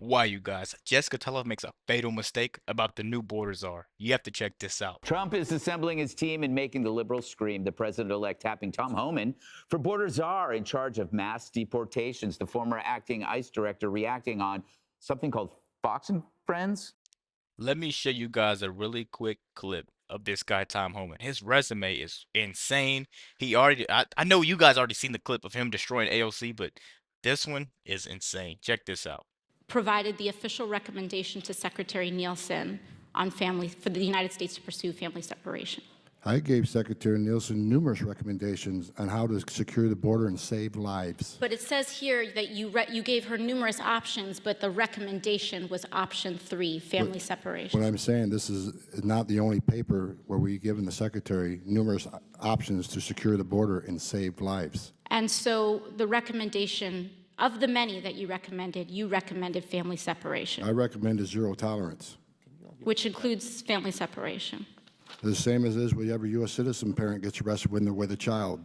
Why, you guys? Jessica Tarlov makes a fatal mistake about the new border czar. You have to check this out. Trump is assembling his team and making the liberals scream. The president-elect tapping Tom Homan for border czar in charge of mass deportations. The former acting ICE director reacting on something called Fox and Friends. Let me show you guys a really quick clip of this guy, Tom Homan. His resume is insane. I know you guys already seen the clip of him destroying AOC, but this one is insane. Check this out. Provided the official recommendation to Secretary Nielsen on for the United States to pursue family separation. I gave Secretary Nielsen numerous recommendations on how to secure the border and save lives. But it says here that you gave her numerous options, but the recommendation was option 3, family separation. What I'm saying, this is not the only paper where we've given the Secretary numerous options to secure the border and save lives. And so the recommendation, of the many that you recommended family separation. I recommended zero tolerance. Which includes family separation. The same as is with every U.S. citizen parent gets arrested when they're with a child.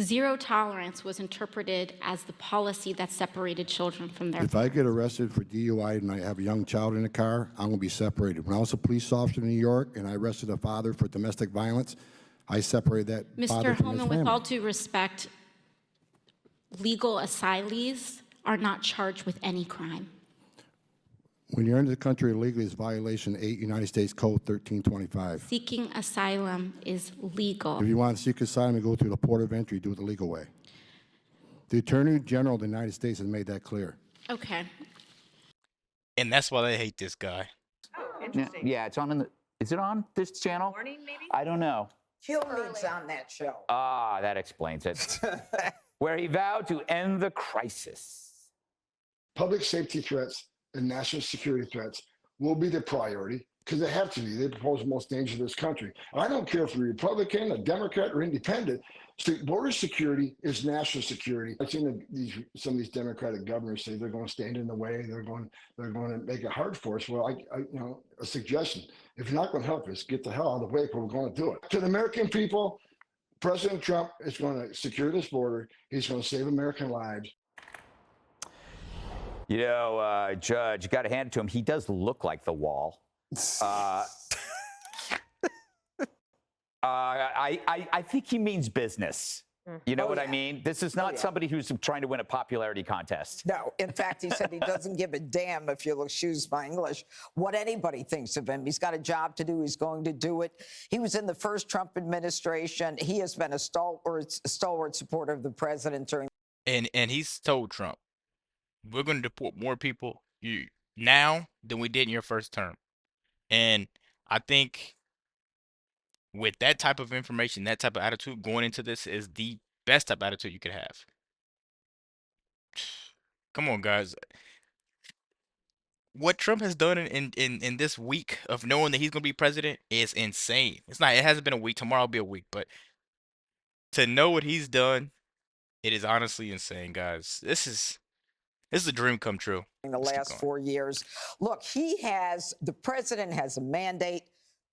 Zero tolerance was interpreted as the policy that separated children from their If I get arrested for DUI and I have a young child in the car, I'm going to be separated. When I was a police officer in New York and I arrested a father for domestic violence, I separated that father Mr. from his Homan, family. with all due respect, legal asylees are not charged with any crime. When you're into the country illegally, it's violation 8 United States Code 1325. Seeking asylum is legal. If you want to seek asylum, you go through the port of entry, do it the legal way. The Attorney General of the United States has made that clear. Okay. And that's why they hate this guy. Oh, interesting. Yeah, it's on. Is it on this channel? Morning, maybe? I don't know. Kilmeade's on that show. Ah, that explains it. Where he vowed to end the crisis. Public safety threats and national security threats will be the priority because they have to be. They propose the most danger to this country. I don't care if you're a Republican, a Democrat, or independent. Border security is national security. I've seen some of these Democratic governors say they're going to stand in the way. They're going to make it hard for us. Well, a suggestion: if you're not going to help us, get the hell out of the way, because we're going to do it. To the American people, President Trump is going to secure this border. He's going to save American lives. You know, Judge, you got to hand it to him. He does look like the wall. I think he means business. You know what I mean? This is not somebody who's trying to win a popularity contest. No, in fact, he said he doesn't give a damn, if you'll excuse my English, what anybody thinks of him. He's got a job to do. He's going to do it. He was in the first Trump administration. He has been a stalwart supporter of the president during. And he's told Trump, we're going to deport more people now than we did in your first term. And I think with that type of information, that type of attitude going into this is the best type of attitude you could have. Come on, guys. What Trump has done in this week of knowing that he's going to be president is insane. It hasn't been a week. Tomorrow will be a week. But to know what he's done, it is honestly insane, guys. This is a dream come true. In the last 4 years. Look, the president has a mandate,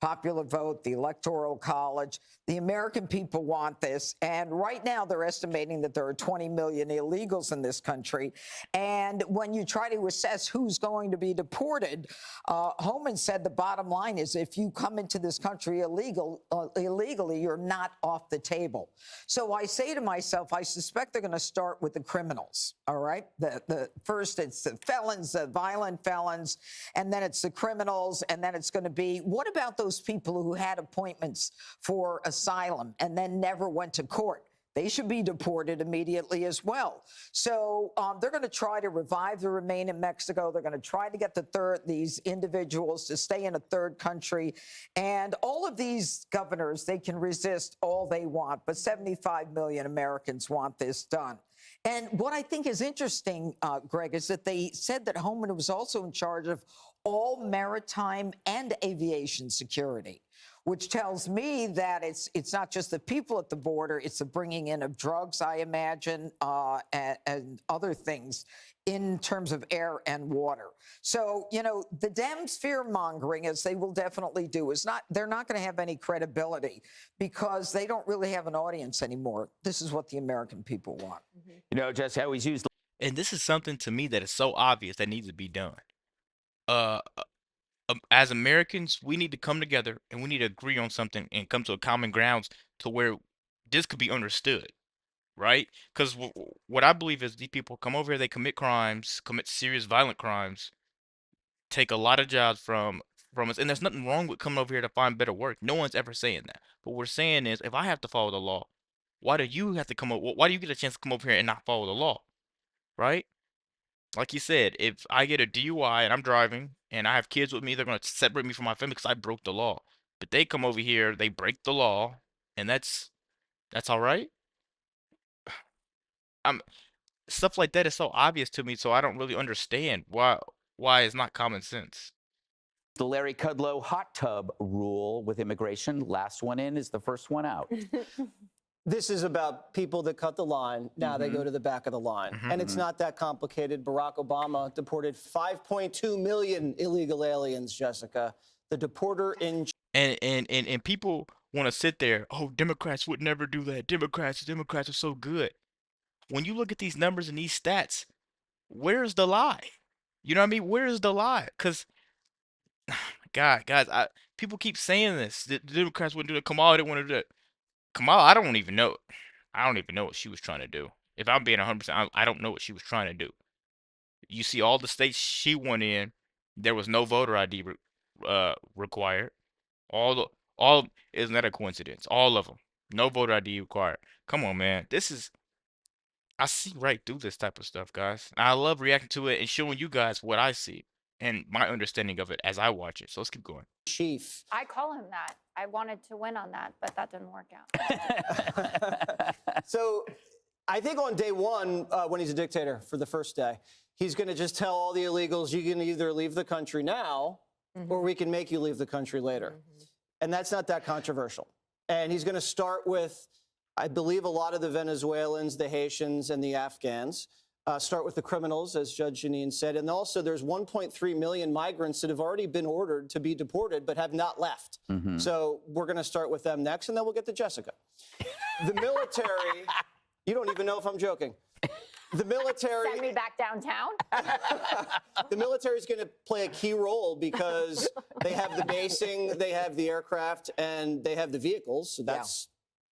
popular vote, the Electoral College. The American people want this. And right now, they're estimating that there are 20 million illegals in this country. And when you try to assess who's going to be deported, Homan said the bottom line is if you come into this country illegally, you're not off the table. So I say to myself, I suspect they're going to start with the criminals, all right? The first, it's the felons, the violent felons, and then it's the criminals, and then it's going to be, what about those people who had appointments for asylum and then never went to court? They should be deported immediately as well. So they're going to try to revive the remain in Mexico. They're going to try to get these individuals to stay in a third country. And all of these governors, they can resist all they want, but 75 million Americans want this done. And what I think is interesting, Greg, is that they said that Homan was also in charge of all maritime and aviation security, which tells me that it's not just the people at the border, it's the bringing in of drugs, I imagine, and other things in terms of air and water. So, you know, the Dems fear-mongering, as they will definitely do, they're not going to have any credibility because they don't really have an audience anymore. This is what the American people want. You know, Jesse, I always use And this is something to me that is so obvious that needs to be done. Uh, as Americans, we need to come together and we need to agree on something and come to a common grounds to where this could be understood, right? Because what I believe is these people come over here, they commit crimes, commit serious violent crimes, take a lot of jobs from us, and there's nothing wrong with coming over here to find better work. No one's ever saying that. But what we're saying is, if I have to follow the law, why do you have to come over? Why do you get a chance to come over here and not follow the law, right? Like you said, if I get a DUI and I'm driving and I have kids with me, they're going to separate me from my family because I broke the law. But they come over here, they break the law, and that's all right. I'm Stuff like that is so obvious to me, so I don't really understand why it's not common sense. the Larry Kudlow hot tub rule with immigration. Last one in is the first one out. This is about people that cut the line. Now they go to the back of the line. And it's not that complicated. Barack Obama deported 5.2 million illegal aliens, Jessica. The deporter in And people want to sit there, oh, Democrats would never do that. Democrats are so good. When you look at these numbers and these stats, where's the lie? You know what I mean? Where is the lie? Because, God, guys, people keep saying this. The Democrats wouldn't do that. Kamala didn't want to do that. Kamala, I don't even know. I don't even know what she was trying to do. If I'm being 100%, I don't know what she was trying to do. You see, all the states she went in, there was no voter ID required. All isn't that a coincidence? All of them, no voter ID required. Come on, man. I see right through this type of stuff, guys. I love reacting to it and showing you guys what I see and my understanding of it as I watch it. So let's keep going. chief. I call him that. I wanted to win on that, but that didn't work out. So I think on day one, when he's a dictator for the first day, he's going to just tell all the illegals, you can either leave the country now or we can make you leave the country later. And that's not that controversial. And he's going to start with, I believe, a lot of the Venezuelans, the Haitians, and the Afghans. Start with the criminals, as Judge Janine said. And also there's 1.3 million migrants that have already been ordered to be deported but have not left. So we're going to start with them next, and then we'll get to Jessica. The military, you don't even know if I'm joking. The military. Send me back downtown. The military is going to play a key role because they have the basing, they have the aircraft, and they have the vehicles. So that's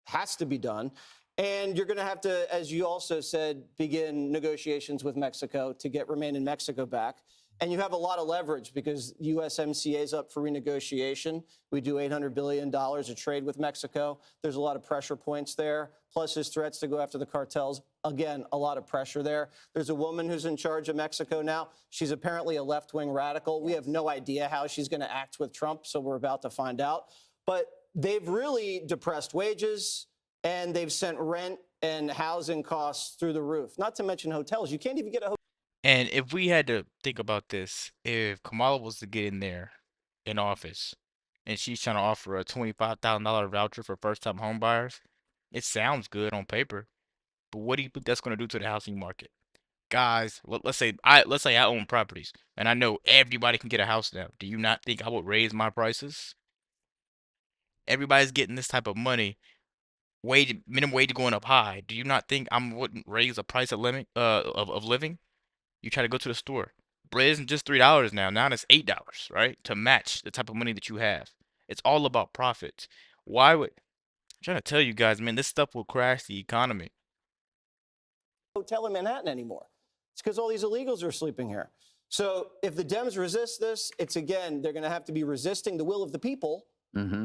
has to be done. And you're going to have to, as you also said, begin negotiations with Mexico to get Remain in Mexico back. And you have a lot of leverage because USMCA is up for renegotiation. We do $800 billion of trade with Mexico. There's a lot of pressure points there, plus his threats to go after the cartels. Again, a lot of pressure there. There's a woman who's in charge of Mexico now. She's apparently a left-wing radical. We have no idea how she's going to act with Trump, so we're about to find out. But they've really depressed wages, and they've sent rent and housing costs through the roof, not to mention hotels. You can't even get a hotel. And if we had to think about this, if Kamala was to get in there in office and she's trying to offer a $25,000 voucher for first-time home buyers, it sounds good on paper, but what do you think that's going to do to the housing market? Guys, let's say I own properties and I know everybody can get a house now. Do you not think I would raise my prices? Everybody's getting this type of money. Minimum wage going up high. Do you not think I wouldn't raise the price of living? You try to go to the store. Bread isn't just $3 now. Now it's $8, right? To match the type of money that you have. It's all about profits. I'm trying to tell you guys, man, this stuff will crash the economy. Hotel in Manhattan anymore. It's because all these illegals are sleeping here. So if the Dems resist this, it's again, they're going to have to be resisting the will of the people,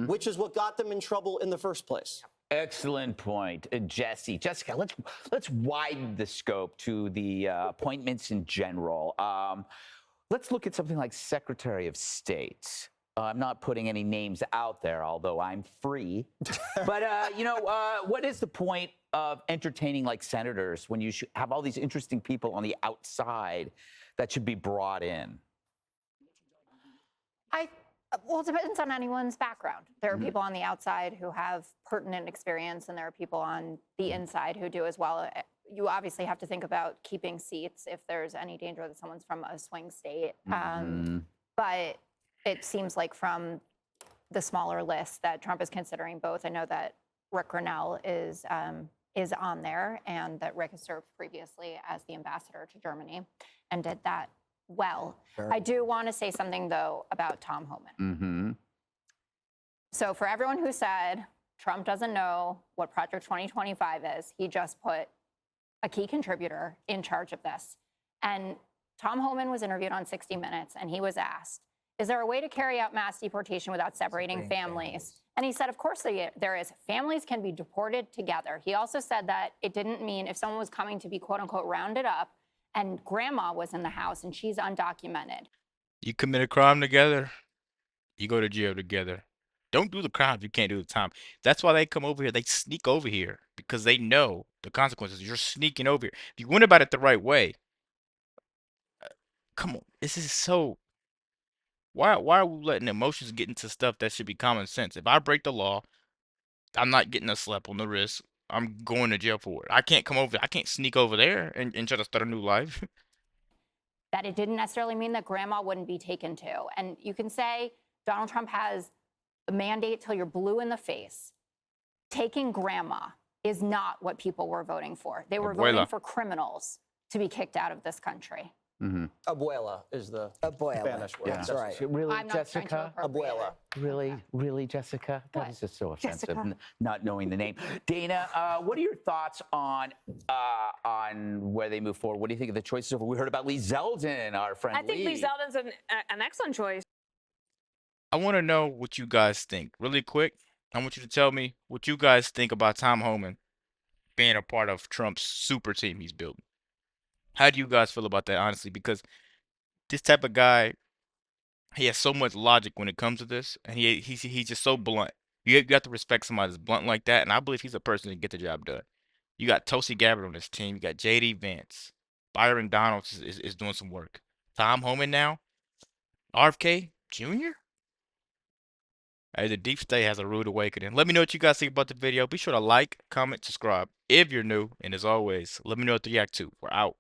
which is what got them in trouble in the first place. Excellent point, Jesse. Jessica, let's widen the scope to the appointments in general. Let's look at something like Secretary of State. I'm not putting any names out there, although I'm free. But, what is the point of entertaining like senators when you have all these interesting people on the outside that should be brought in? Well, it depends on anyone's background. There are people on the outside who have pertinent experience, and there are people on the inside who do as well. You obviously have to think about keeping seats if there's any danger that someone's from a swing state. But it seems like from the smaller list that Trump is considering both. I know that Rick Grinnell is on there, and that Rick has served previously as the ambassador to Germany and did that well. I do want to say something, though, about Tom Homan. So for everyone who said Trump doesn't know what Project 2025 is, he just put a key contributor in charge of this. And Tom Homan was interviewed on 60 Minutes, and he was asked, is there a way to carry out mass deportation without separating families? And he said, of course there is. Families can be deported together. He also said that it didn't mean if someone was coming to be, quote unquote, rounded up, and grandma was in the house and she's undocumented. You commit a crime together, you go to jail together. Don't do the crime if you can't do the time. That's why they come over here. They sneak over here because they know the consequences. You're sneaking over here. If you went about it the right way, come on. This is so. Why are we letting emotions get into stuff that should be common sense? If I break the law, I'm not getting a slap on the wrist. I'm going to jail for it. I can't come over. I can't sneak over there and try to start a new life. That it didn't necessarily mean that grandma wouldn't be taken to. And you can say Donald Trump has a mandate till you're blue in the face. Taking grandma is not what people were voting for. They were voting for criminals to be kicked out of this country. Abuela is the Spanish word. That's right. Really, I'm not trying to Jessica? appropriate it. Really, really, Jessica? That is just so offensive, Jessica. not knowing the name. Dana, what are your thoughts on where they move forward? What do you think of the choices? We heard about Lee Zeldin, our friend I think Lee Zeldin's an excellent choice. I want to know what you guys think. Really quick, I want you to tell me what you guys think about Tom Homan being a part of Trump's super team he's building. How do you guys feel about that, honestly? Because this type of guy, he has so much logic when it comes to this, and he's just so blunt. You have to respect somebody that's blunt like that, and I believe he's a person to get the job done. You got Tulsi Gabbard on this team. You got J.D. Vance. Byron Donalds is doing some work. Tom Homan now. RFK Jr.? Hey, the deep state has a rude awakening. Let me know what you guys think about the video. Be sure to like, comment, subscribe if you're new. And as always, let me know what to react to. We're out.